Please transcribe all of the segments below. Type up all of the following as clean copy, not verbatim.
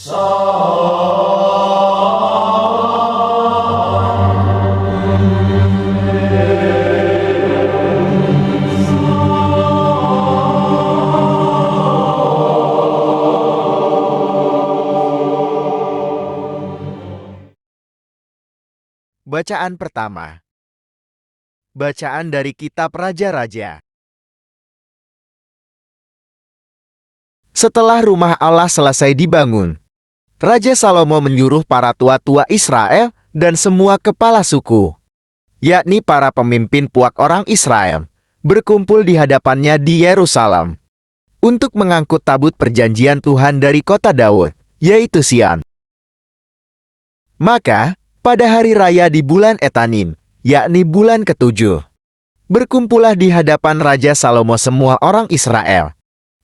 Bacaan pertama. Bacaan dari Kitab Raja-Raja. Setelah rumah Allah selesai dibangun, Raja Salomo menyuruh para tua-tua Israel dan semua kepala suku, yakni para pemimpin puak orang Israel, berkumpul di hadapannya di Yerusalem untuk mengangkut tabut perjanjian Tuhan dari kota Daud, yaitu Sion. Maka, pada hari raya di bulan Etanim, yakni bulan ke-7, berkumpullah di hadapan Raja Salomo semua orang Israel.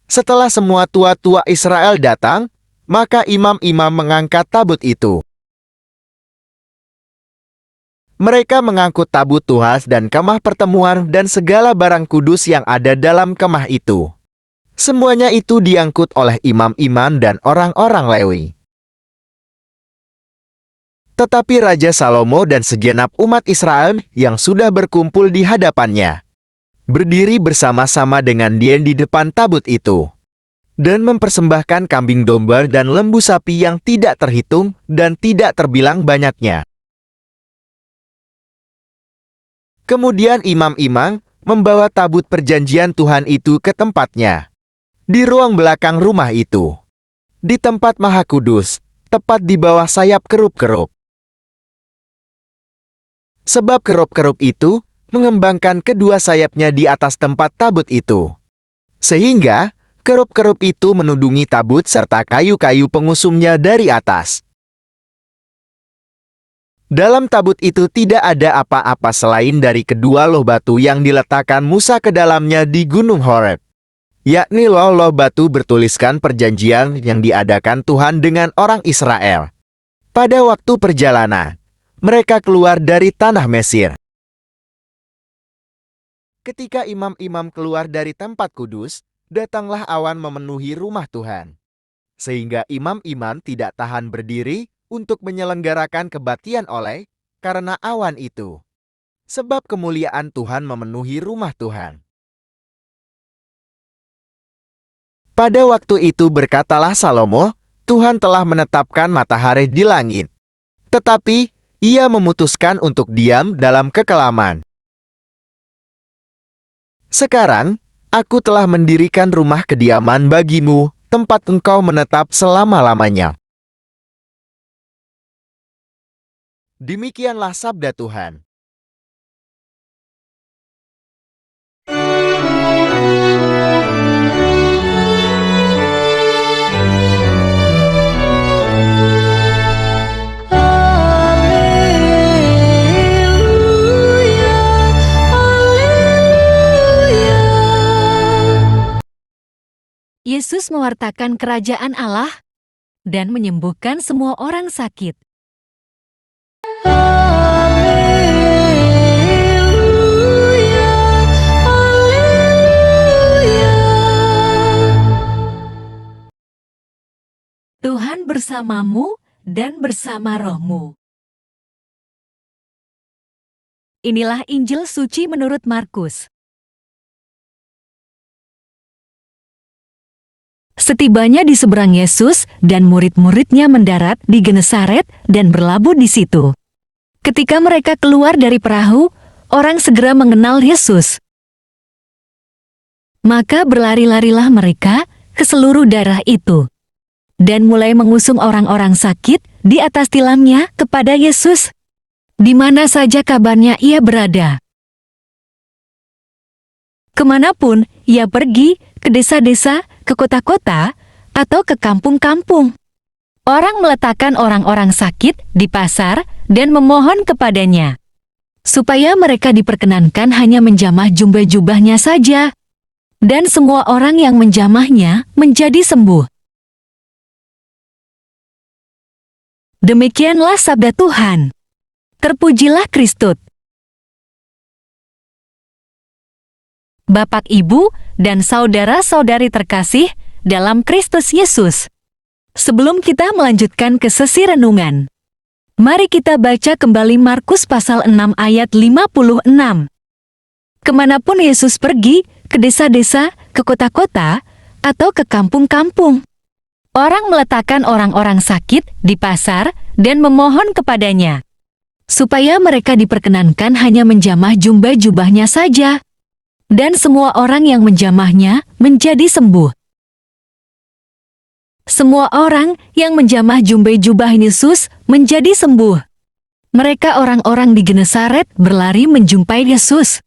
Setelah semua tua-tua Israel datang, maka imam-imam mengangkat tabut itu. Mereka mengangkut tabut Tuhan dan kemah pertemuan dan segala barang kudus yang ada dalam kemah itu. Semuanya itu diangkut oleh imam-imam dan orang-orang Lewi. Tetapi Raja Salomo dan segenap umat Israel yang sudah berkumpul di hadapannya, berdiri bersama-sama dengan dia di depan tabut itu, dan mempersembahkan kambing domba dan lembu sapi yang tidak terhitung dan tidak terbilang banyaknya. Kemudian imam-imam membawa tabut perjanjian Tuhan itu ke tempatnya, di ruang belakang rumah itu, di tempat Maha Kudus, tepat di bawah sayap kerup-kerup. Sebab kerup-kerup itu mengembangkan kedua sayapnya di atas tempat tabut itu, sehingga kerup-kerup itu menudungi tabut serta kayu-kayu pengusumnya dari atas. Dalam tabut itu tidak ada apa-apa selain dari kedua loh batu yang diletakkan Musa ke dalamnya di Gunung Horeb, yakni loh batu bertuliskan perjanjian yang diadakan Tuhan dengan orang Israel pada waktu perjalanan mereka keluar dari tanah Mesir. Ketika imam-imam keluar dari tempat kudus, datanglah awan memenuhi rumah Tuhan, sehingga imam-imam tidak tahan berdiri untuk menyelenggarakan kebaktian oleh karena awan itu, sebab kemuliaan Tuhan memenuhi rumah Tuhan. Pada waktu itu berkatalah Salomo, Tuhan telah menetapkan matahari di langit, tetapi Ia memutuskan untuk diam dalam kekelaman. Sekarang, aku telah mendirikan rumah kediaman bagimu, tempat engkau menetap selama-lamanya. Demikianlah sabda Tuhan. Yesus mewartakan kerajaan Allah dan menyembuhkan semua orang sakit. Tuhan bersamamu dan bersama rohmu. Inilah Injil suci menurut Markus. Setibanya di seberang Yesus dan murid-muridnya mendarat di Genesaret dan berlabuh di situ. Ketika mereka keluar dari perahu, orang segera mengenal Yesus. Maka berlari-larilah mereka ke seluruh daerah itu, dan mulai mengusung orang-orang sakit di atas tilamnya kepada Yesus, di mana saja kabarnya ia berada. Kemanapun ia pergi, ke desa-desa, ke kota-kota, atau ke kampung-kampung, orang meletakkan orang-orang sakit di pasar dan memohon kepadanya, supaya mereka diperkenankan hanya menjamah jubah-jubahnya saja, dan semua orang yang menjamahnya menjadi sembuh. Demikianlah sabda Tuhan. Terpujilah Kristus. Bapak, Ibu, dan saudara-saudari terkasih dalam Kristus Yesus. Sebelum kita melanjutkan ke sesi renungan, mari kita baca kembali Markus pasal 6 ayat 56. Kemanapun Yesus pergi, ke desa-desa, ke kota-kota, atau ke kampung-kampung, orang meletakkan orang-orang sakit di pasar dan memohon kepadanya, supaya mereka diperkenankan hanya menjamah jubah-jubahnya saja. Dan semua orang yang menjamahnya menjadi sembuh. Semua orang yang menjamah jubah Yesus menjadi sembuh. Mereka orang-orang di Genesaret berlari menjumpai Yesus,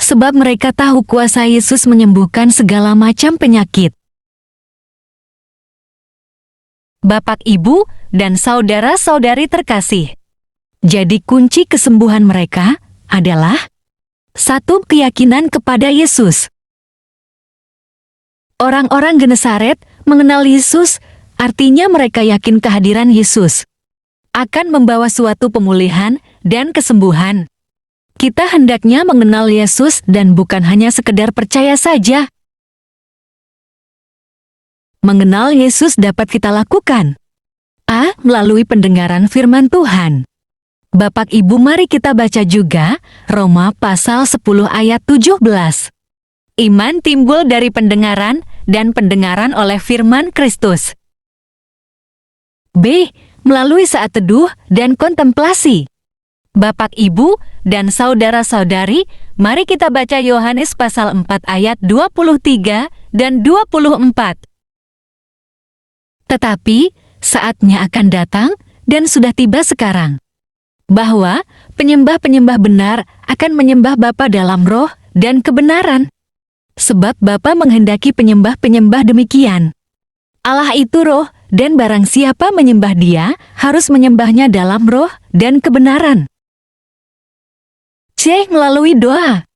sebab mereka tahu kuasa Yesus menyembuhkan segala macam penyakit. Bapak, Ibu, dan saudara-saudari terkasih, jadi kunci kesembuhan mereka adalah satu, keyakinan kepada Yesus. Orang-orang Genesaret mengenal Yesus, artinya mereka yakin kehadiran Yesus akan membawa suatu pemulihan dan kesembuhan. Kita hendaknya mengenal Yesus dan bukan hanya sekedar percaya saja. Mengenal Yesus dapat kita lakukan A. Melalui pendengaran firman Tuhan. Bapak, Ibu, mari kita baca juga Roma pasal 10 ayat 17. Iman timbul dari pendengaran, dan pendengaran oleh firman Kristus. B. Melalui saat teduh dan kontemplasi. Bapak, Ibu, dan saudara-saudari, mari kita baca Yohanes pasal 4 ayat 23 dan 24. Tetapi, saatnya akan datang, dan sudah tiba sekarang, bahwa penyembah-penyembah benar akan menyembah Bapa dalam roh dan kebenaran. Sebab Bapa menghendaki penyembah-penyembah demikian. Allah itu roh, dan barang siapa menyembah Dia, harus menyembahnya dalam roh dan kebenaran. C. Melalui doa.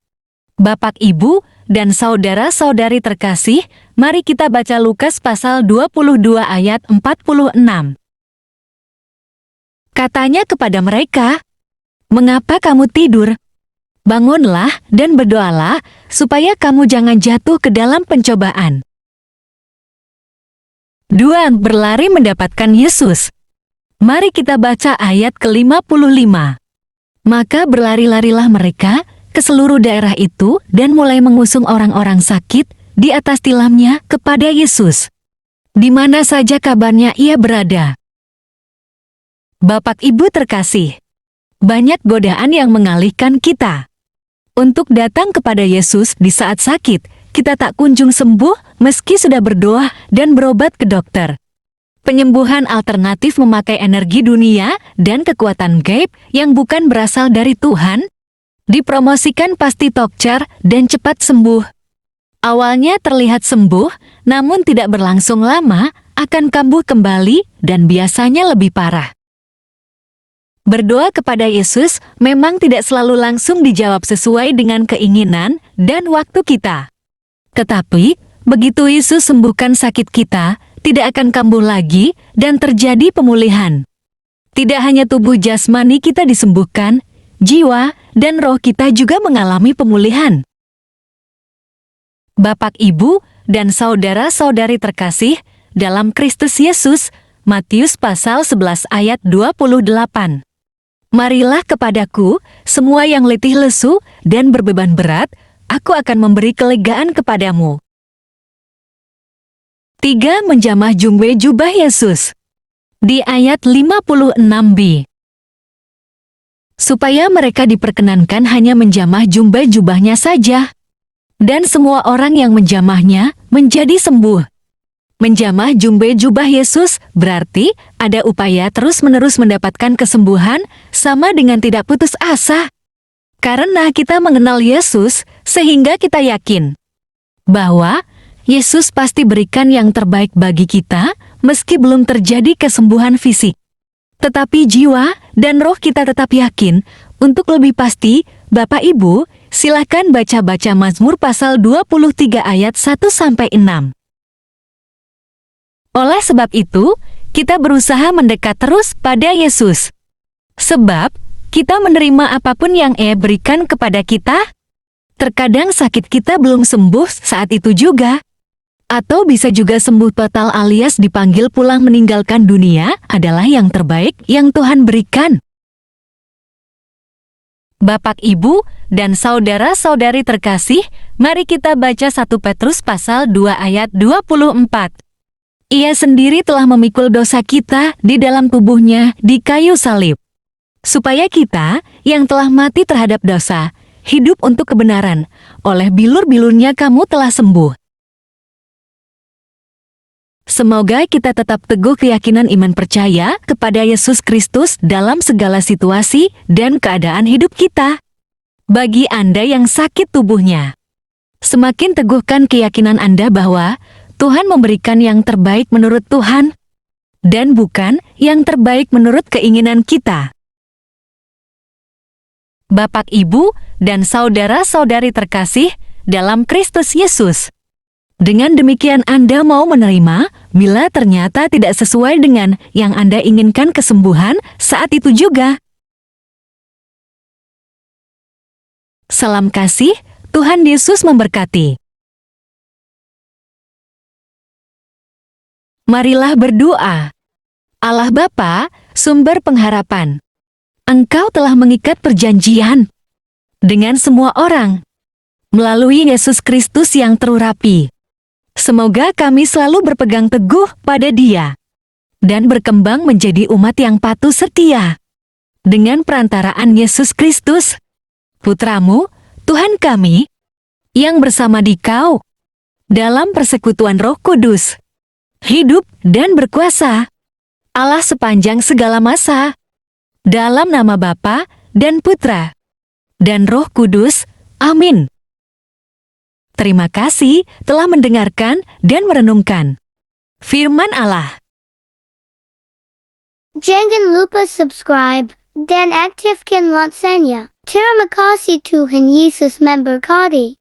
Bapak, Ibu, dan saudara-saudari terkasih, mari kita baca Lukas pasal 22 ayat 46. Katanya kepada mereka, "Mengapa kamu tidur? Bangunlah dan berdoalah, supaya kamu jangan jatuh ke dalam pencobaan." 2. Berlari mendapatkan Yesus. Mari kita baca ayat ke-55. Maka berlari-larilah mereka ke seluruh daerah itu dan mulai mengusung orang-orang sakit di atas tilamnya kepada Yesus, di mana saja kabarnya ia berada. Bapak, Ibu terkasih, banyak godaan yang mengalihkan kita untuk datang kepada Yesus di saat sakit. Kita tak kunjung sembuh meski sudah berdoa dan berobat ke dokter. Penyembuhan alternatif memakai energi dunia dan kekuatan gaib yang bukan berasal dari Tuhan dipromosikan pasti tokcer dan cepat sembuh. Awalnya terlihat sembuh, namun tidak berlangsung lama, akan kambuh kembali dan biasanya lebih parah. Berdoa kepada Yesus memang tidak selalu langsung dijawab sesuai dengan keinginan dan waktu kita. Tetapi, begitu Yesus sembuhkan sakit kita, tidak akan kambuh lagi dan terjadi pemulihan. Tidak hanya tubuh jasmani kita disembuhkan, jiwa dan roh kita juga mengalami pemulihan. Bapak, Ibu, dan saudara-saudari terkasih, dalam Kristus Yesus, Matius pasal 11 ayat 28. Marilah kepadaku, semua yang letih lesu dan berbeban berat, aku akan memberi kelegaan kepadamu. 3. Menjamah jubah Yesus. Di ayat 56b. Supaya mereka diperkenankan hanya menjamah jubah-jubahnya saja, dan semua orang yang menjamahnya menjadi sembuh. Menjamah jubah Yesus berarti ada upaya terus-menerus mendapatkan kesembuhan, sama dengan tidak putus asa. Karena kita mengenal Yesus, sehingga kita yakin bahwa Yesus pasti berikan yang terbaik bagi kita, meski belum terjadi kesembuhan fisik. Tetapi jiwa dan roh kita tetap yakin. Untuk lebih pasti, Bapak, Ibu, silakan baca-baca Mazmur pasal 23 ayat 1-6. Oleh sebab itu, kita berusaha mendekat terus pada Yesus. Sebab, kita menerima apapun yang Ia berikan kepada kita. Terkadang sakit kita belum sembuh saat itu juga. atau bisa juga sembuh total alias dipanggil pulang meninggalkan dunia adalah yang terbaik yang Tuhan berikan. Bapak, Ibu, dan saudara-saudari terkasih, mari kita baca 1 Petrus pasal 2 ayat 24. Ia sendiri telah memikul dosa kita di dalam tubuhnya di kayu salib, supaya kita yang telah mati terhadap dosa, hidup untuk kebenaran. Oleh bilur-bilurnya kamu telah sembuh. Semoga kita tetap teguh keyakinan iman percaya kepada Yesus Kristus dalam segala situasi dan keadaan hidup kita. Bagi Anda yang sakit tubuhnya, semakin teguhkan keyakinan Anda bahwa Tuhan memberikan yang terbaik menurut Tuhan, dan bukan yang terbaik menurut keinginan kita. Bapak, Ibu, dan saudara-saudari terkasih dalam Kristus Yesus. Dengan demikian Anda mau menerima bila ternyata tidak sesuai dengan yang Anda inginkan kesembuhan saat itu juga. Salam kasih, Tuhan Yesus memberkati. Marilah berdoa. Allah Bapa, sumber pengharapan, Engkau telah mengikat perjanjian dengan semua orang melalui Yesus Kristus yang terurapi. Semoga kami selalu berpegang teguh pada Dia dan berkembang menjadi umat yang patuh setia. Dengan perantaraan Yesus Kristus, Putramu, Tuhan kami, yang bersama Dikau, dalam persekutuan Roh Kudus, hidup dan berkuasa, Allah sepanjang segala masa, dalam nama Bapa dan Putra dan Roh Kudus. Amin. Terima kasih telah mendengarkan dan merenungkan firman Allah. Jangan lupa subscribe dan aktifkan loncengnya. Terima kasih Tuhan Yesus memberkati.